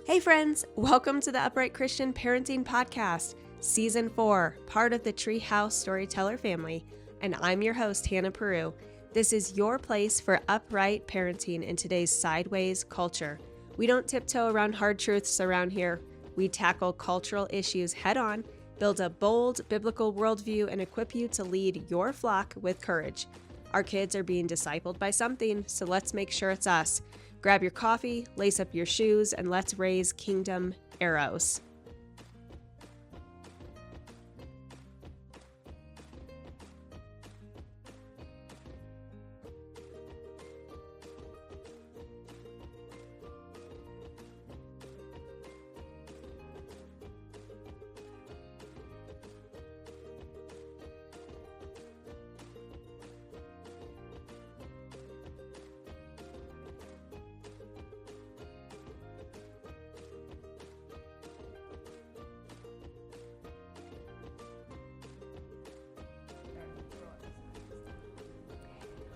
Hey friends, welcome to the Upright Christian Parenting Podcast, Season 4, part of the Treehouse Storyteller family, and I'm your host, Hannah Peru. This is your place for upright parenting in today's sideways culture. We don't tiptoe around hard truths around here. We tackle cultural issues head on, build a bold biblical worldview, and equip you to lead your flock with courage. Our kids are being discipled by something, so let's make sure it's us. Grab your coffee, lace up your shoes, and let's raise kingdom arrows.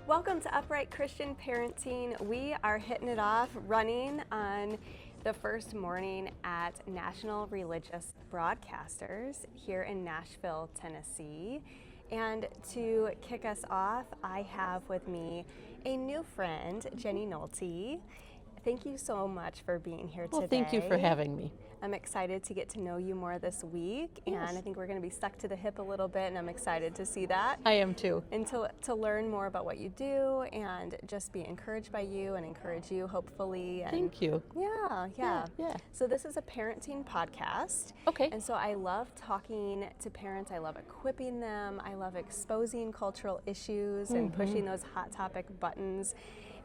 Welcome to Upright Christian Parenting. We are hitting it off, running on the first morning at National Religious Broadcasters here in Nashville, Tennessee. And to kick us off, I have with me a new friend, Jenny Nohelty. Thank you so much for being here today. Well, thank you for having me. I'm excited to get to know you more this week, and Yes. I think we're going to be stuck to the hip a little bit, and I'm excited to see that. I am too. And to learn more about what you do and just be encouraged by you and encourage you, hopefully. And Thank you. Yeah. Yeah. So this is a parenting podcast. Okay. And so I love talking to parents. I love equipping them. I love exposing cultural issues and pushing those hot topic buttons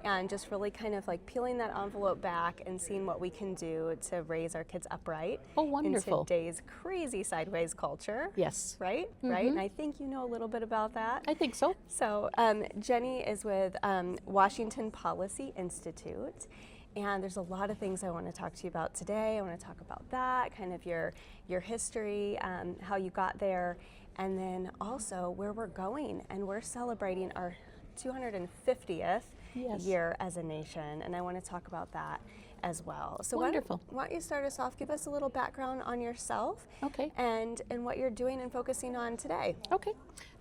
and just really kind of like peeling that envelope back and seeing what we can do to raise our kids upright Oh, wonderful. in today's crazy sideways culture. Yes. Right? And I think you know a little bit about that. I think so. So Jenny is with Washington Policy Institute, and there's a lot of things I want to talk to you about today. I want to talk about that, kind of your history, how you got there, and then also where we're going. And we're celebrating our 250th Yes. year as a nation, and I want to talk about that as well. So Wonderful. Why don't you start us off, give us a little background on yourself Okay. and what you're doing and focusing on today. Okay.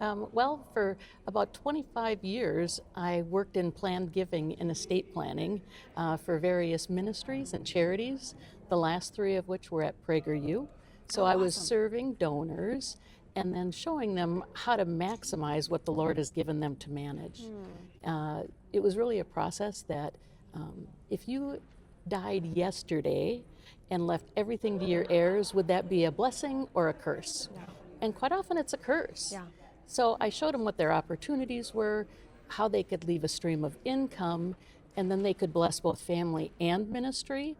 Well, for about 25 years, I worked in planned giving and estate planning for various ministries and charities, the last three of which were at PragerU. So I was awesome. serving donors and then showing them how to maximize what the Lord has given them to manage. It was really a process that if you died yesterday and left everything to your heirs, would that be a blessing or a curse? And quite often it's a curse. Yeah. So I showed them what their opportunities were, how they could leave a stream of income, and then they could bless both family and ministry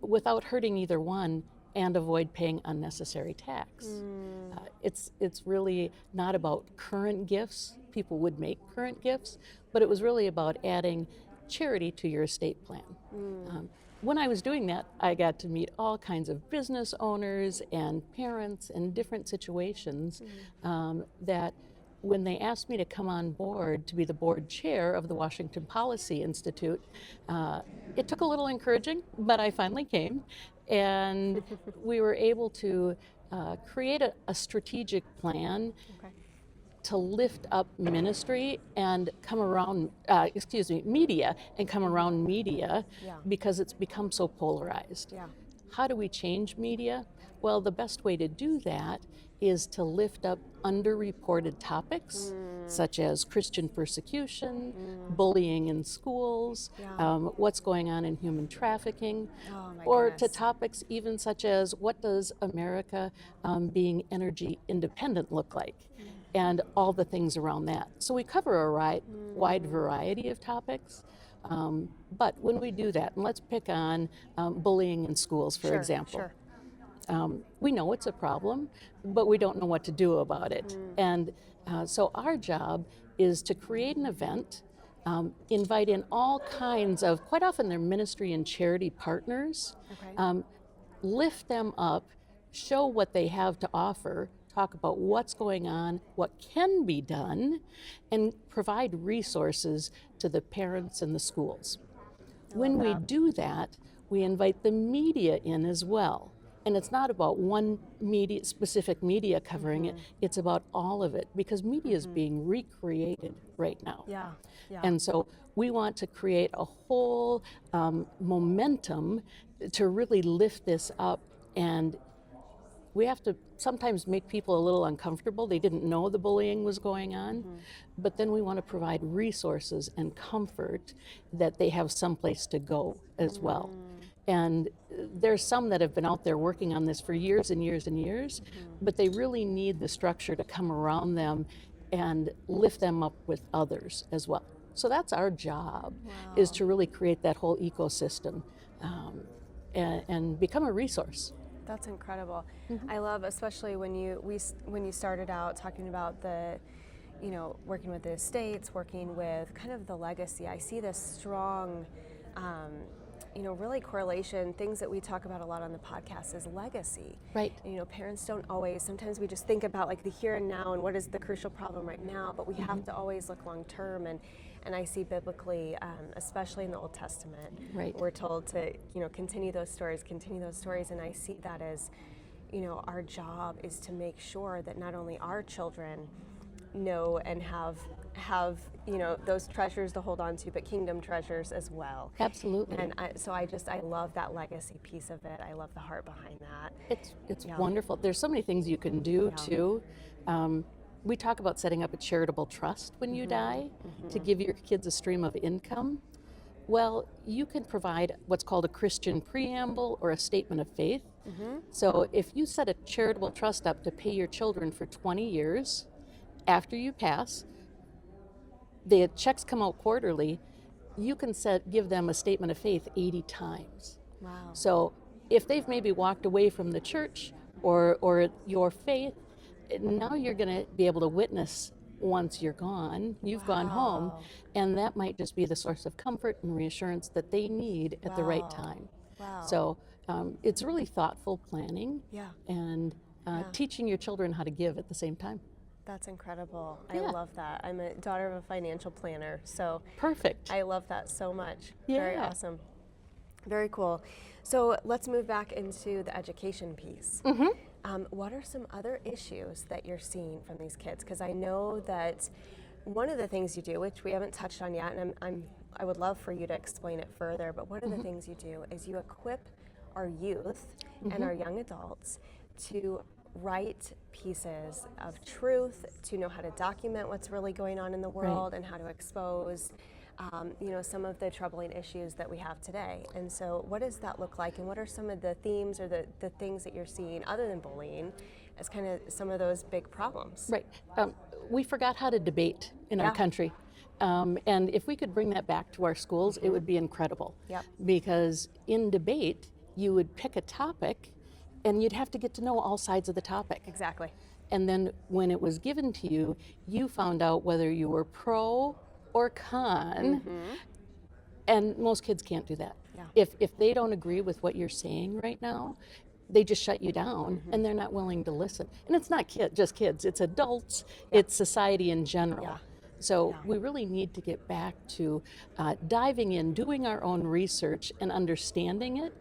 without hurting either one and avoid paying unnecessary tax. It's really not about current gifts. People would make current gifts, but it was really about adding charity to your estate plan. When I was doing that, I got to meet all kinds of business owners and parents in different situations that when they asked me to come on board to be the board chair of the Washington Policy Institute, it took a little encouraging, but I finally came. And we were able to create a strategic plan to lift up ministry and come around, media, and come around media because it's become so polarized. Yeah. How do we change media? Well, the best way to do that is to lift up underreported topics such as Christian persecution, bullying in schools, what's going on in human trafficking, or to topics even such as what does America being energy independent look like, and all the things around that. So we cover a wide variety of topics. But when we do that, and let's pick on bullying in schools, for example. Sure. We know it's a problem, but we don't know what to do about it. And so our job is to create an event, invite in all kinds of, quite often they're ministry and charity partners, lift them up, show what they have to offer, talk about what's going on, what can be done, and provide resources to the parents and the schools. When we do that, We invite the media in as well. And it's not about one specific media covering it, it's about all of it, because media is being recreated right now. Yeah. Yeah. And so we want to create a whole momentum to really lift this up, and we have to sometimes make people a little uncomfortable. They didn't know the bullying was going on, but then we want to provide resources and comfort that they have someplace to go as well. And there's some that have been out there working on this for years and years and years, but they really need the structure to come around them and lift them up with others as well. So that's our job, is to really create that whole ecosystem and become a resource. That's incredible. I love, especially when you started out talking about the, working with the estates, working with kind of the legacy. I see this strong, really correlation. Things that we talk about a lot on the podcast is legacy. Right. And, parents don't always. Sometimes we just think about like the here and now and what is the crucial problem right now. But we have to always look long term. And I see biblically, especially in the Old Testament, we're told to, continue those stories. And I see that as, our job is to make sure that not only our children know and have those treasures to hold on to, but kingdom treasures as well. Absolutely. And I love that legacy piece of it. I love the heart behind that. It's wonderful. There's so many things you can do too. We talk about setting up a charitable trust when you die to give your kids a stream of income. Well, you can provide what's called a Christian preamble or a statement of faith. So if you set a charitable trust up to pay your children for 20 years, after you pass, the checks come out quarterly, you can give them a statement of faith 80 times. Wow. So if they've maybe walked away from the church or your faith, now you're going to be able to witness once you're gone, you've gone home, and that might just be the source of comfort and reassurance that they need at the right time. Wow. So it's really thoughtful planning and teaching your children how to give at the same time. That's incredible. I love that. I'm a daughter of a financial planner, so perfect. I love that so much. Yeah. Very awesome. Very cool. So let's move back into the education piece. What are some other issues that you're seeing from these kids? Because I know that one of the things you do, which we haven't touched on yet, and I would love for you to explain it further, but one of the things you do is you equip our youth and our young adults to write pieces of truth, to know how to document what's really going on in the world and how to expose some of the troubling issues that we have today. And so what does that look like, and what are some of the themes or the things that you're seeing other than bullying as kind of some of those big problems? Right. We forgot how to debate in our country. And if we could bring that back to our schools, it would be incredible. Yep. Because in debate, you would pick a topic and you'd have to get to know all sides of the topic. Exactly. And then when it was given to you, you found out whether you were pro or con, and most kids can't do that. Yeah. If they don't agree with what you're saying right now, they just shut you down and they're not willing to listen. And it's not just kids, it's adults, it's society in general. Yeah. So we really need to get back to diving in, doing our own research and understanding it,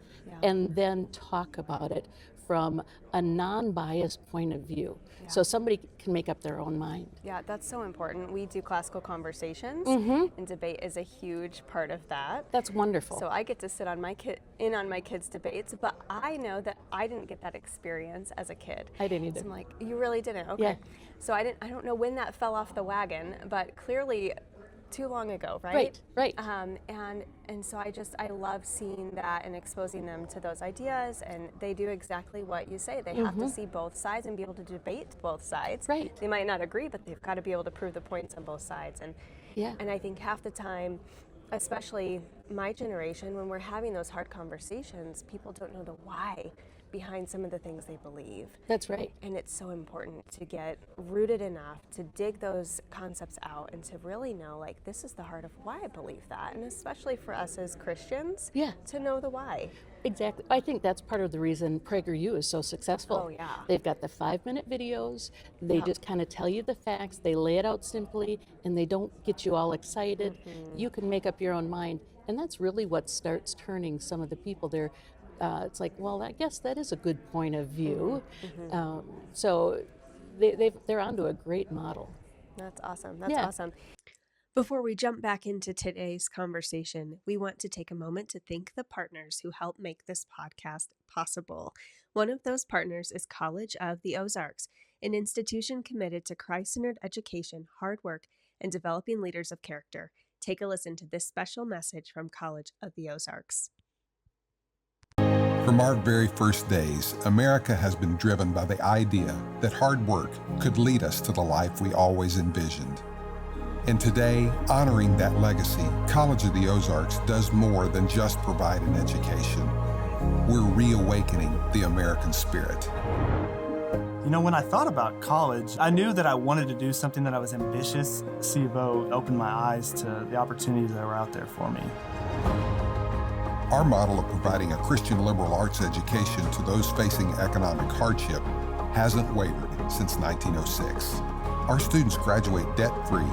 and then talk about it from a non-biased point of view. So somebody can make up their own mind. Yeah, that's so important. We do classical conversations, and debate is a huge part of that. That's wonderful. So I get to sit on my kids' debates, but I know that I didn't get that experience as a kid. I didn't either. So I'm like, you really didn't? Okay. Yeah. So I don't know when that fell off the wagon, but clearly too long ago, right? Right. And so I love seeing that and exposing them to those ideas, and they do exactly what you say. They have to see both sides and be able to debate both sides. Right. They might not agree, but they've got to be able to prove the points on both sides. And I think half the time, especially my generation, when we're having those hard conversations, people don't know the why behind some of the things they believe. That's right. And it's so important to get rooted enough to dig those concepts out and to really know, like, this is the heart of why I believe that. And especially for us as Christians, to know the why. Exactly. I think that's part of the reason PragerU is so successful. Oh, yeah. They've got the 5-minute videos. They just kind of tell you the facts. They lay it out simply, and they don't get you all excited. You can make up your own mind. And that's really what starts turning some of the people there. It's like, well, I guess that is a good point of view. So they're onto a great model. That's awesome. That's awesome. Before we jump back into today's conversation, we want to take a moment to thank the partners who help make this podcast possible. One of those partners is College of the Ozarks, an institution committed to Christ-centered education, hard work, and developing leaders of character. Take a listen to this special message from College of the Ozarks. From our very first days, America has been driven by the idea that hard work could lead us to the life we always envisioned. And today, honoring that legacy, College of the Ozarks does more than just provide an education. We're reawakening the American spirit. You know, when I thought about college, I knew that I wanted to do something that I was ambitious. C of O opened my eyes to the opportunities that were out there for me. Our model of providing a Christian liberal arts education to those facing economic hardship hasn't wavered since 1906. Our students graduate debt-free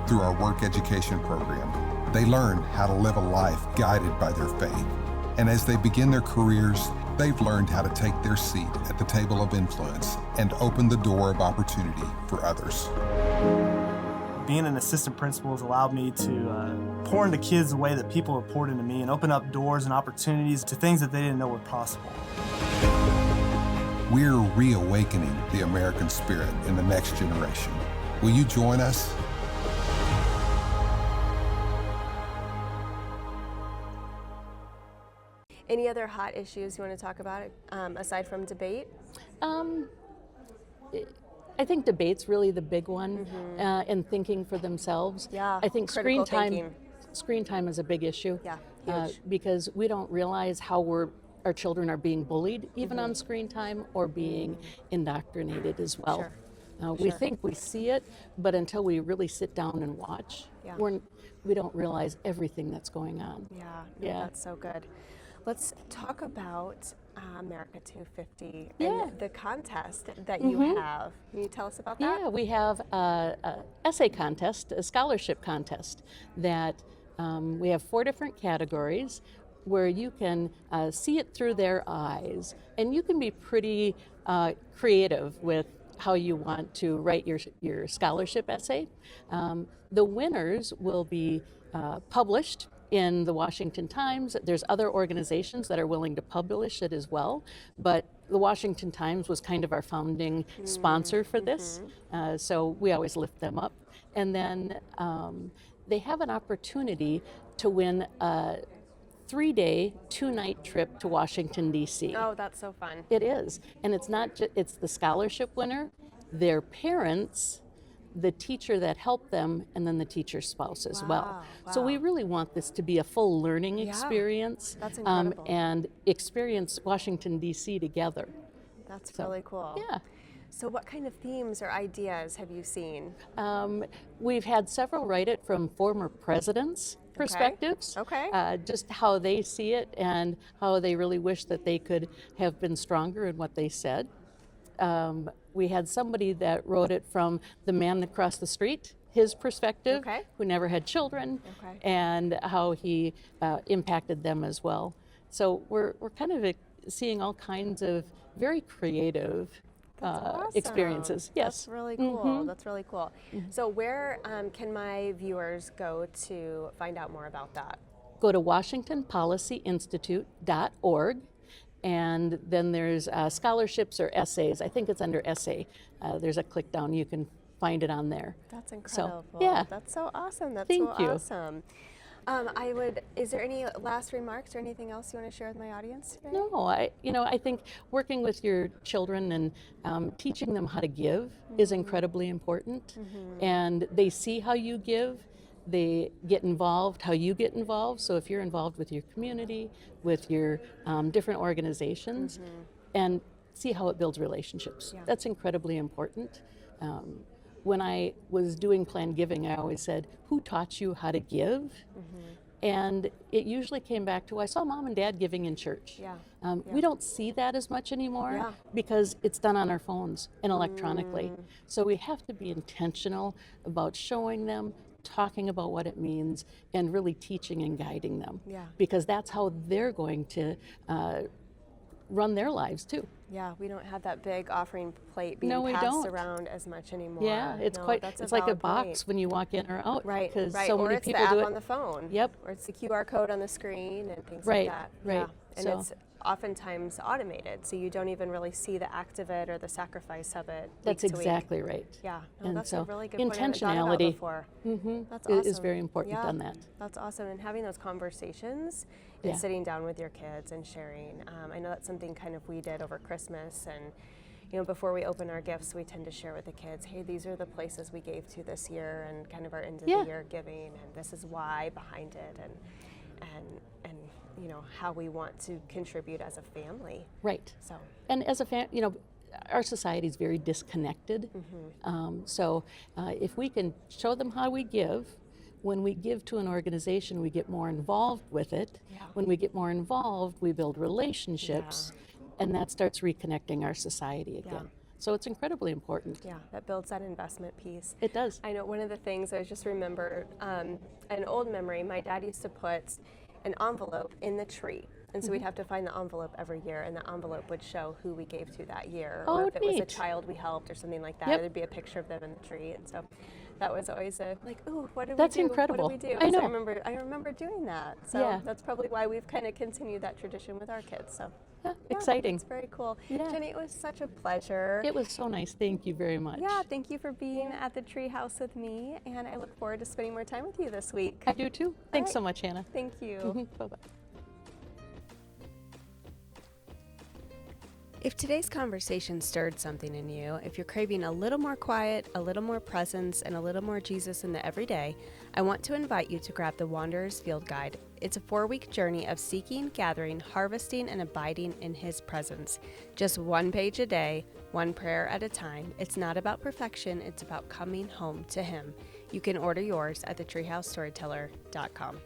through our work education program. They learn how to live a life guided by their faith. And as they begin their careers, they've learned how to take their seat at the table of influence and open the door of opportunity for others. Being an assistant principal has allowed me to pour into kids the way that people have poured into me and open up doors and opportunities to things that they didn't know were possible. We're reawakening the American spirit in the next generation. Will you join us? Any other hot issues you want to talk about aside from debate? I think debate's really the big one, and thinking for themselves. Yeah, I think critical screen thinking. time is a big issue. Yeah, huge. Because we don't realize how our children are being bullied, even on screen time, or being indoctrinated as well. Sure. We think we see it, but until we really sit down and watch, we don't realize everything that's going on. Yeah, that's so good. Let's talk about America 250 and the contest that you have. Can you tell us about that? Yeah, we have a essay contest, a scholarship contest that we have 4 different categories where you can see it through their eyes, and you can be pretty creative with how you want to write your scholarship essay. The winners will be published in the Washington Times. There's other organizations that are willing to publish it as well, but the Washington Times was kind of our founding sponsor for this, so we always lift them up. And then they have an opportunity to win a 3-day, 2-night trip to Washington, D.C. Oh, that's so fun. It is, and it's not just, it's the scholarship winner, their parents, the teacher that helped them, and then the teacher's spouse as well. So we really want this to be a full learning experience. That's incredible. And experience Washington, D.C. together. That's really cool. Yeah. So what kind of themes or ideas have you seen? We've had several write it from former presidents' perspectives. Okay. Just how they see it and how they really wish that they could have been stronger in what they said. We had somebody that wrote it from the man across the street, his perspective, who never had children, and how he impacted them as well. So we're kind of seeing all kinds of very creative experiences. Yes. That's really cool. That's really cool. So where can my viewers go to find out more about that? Go to WashingtonPolicyInstitute.org. And then there's scholarships or essays. I think it's under essay. There's a click down. You can find it on there. That's incredible. So, yeah. That's so awesome. That's Thank so you. awesome. Is there any last remarks or anything else you want to share with my audience today? No, I think working with your children and teaching them how to give is incredibly important. And they see how you give. They get involved, how you get involved. So if you're involved with your community, with your different organizations, and see how it builds relationships. That's incredibly important. When I was doing planned giving, I always said, who taught you how to give? And it usually came back to, I saw mom and dad giving in church. We don't see that as much anymore because it's done on our phones and electronically. So we have to be intentional about showing them, talking about what it means, and really teaching and guiding them. Yeah. Because that's how they're going to run their lives too. Yeah, we don't have that big offering plate being No, we passed don't. around as much anymore. Yeah, it's No, quite. that's It's like a valid box point. when you walk in or out. Right, Because right. so Or many it's people the app do it on the phone. Yep. Or it's the QR code on the screen and things Right, like that. right. Yeah. And So- it's oftentimes automated, so you don't even really see the act of it or the sacrifice of it. That's week to week. exactly right. Yeah, no, And that's so a really good point I haven't thought about intentionality before. That's is awesome. very important Yeah, on that. That's awesome. And having those conversations and Yeah. sitting down with your kids and sharing. I know that's something kind of we did over Christmas. And, you know, before we open our gifts, we tend to share with the kids, hey, these are the places we gave to this year and kind of our end of Yeah. the year giving. And this is why behind it. And you know, how we want to contribute as a family. Right. So, And as a our society is very disconnected. So if we can show them how we give, when we give to an organization, we get more involved with it. Yeah. When we get more involved, we build relationships, and that starts reconnecting our society again. Yeah. So it's incredibly important. yeah, that builds that investment piece. It does. I know one of the things I just remembered, an old memory, my dad used to put an envelope in the tree. And so we'd have to find the envelope every year, and the envelope would show who we gave to that year, or Oh, if it was a neat. child we helped or something like that. Yep. There'd be a picture of them in the tree, and so that was always ooh, what did That's we do? incredible. What did we do? I So know. I remember doing that. So Yeah. that's probably why we've kind of continued that tradition with our kids. So Yeah, yeah, exciting. It's very cool. Yeah. Jenny, it was such a pleasure. It was so nice. Thank you very much. Yeah, thank you for being at the Treehouse with me, and I look forward to spending more time with you this week. I do too. Thanks right. so much, Hannah. Thank you. Bye-bye. If today's conversation stirred something in you, if you're craving a little more quiet, a little more presence, and a little more Jesus in the everyday, I want to invite you to grab the Wanderer's Field Guide. It's a 4-week journey of seeking, gathering, harvesting, and abiding in His presence. Just 1 page a day, 1 prayer at a time. It's not about perfection, it's about coming home to Him. You can order yours at thetreehousestoryteller.com.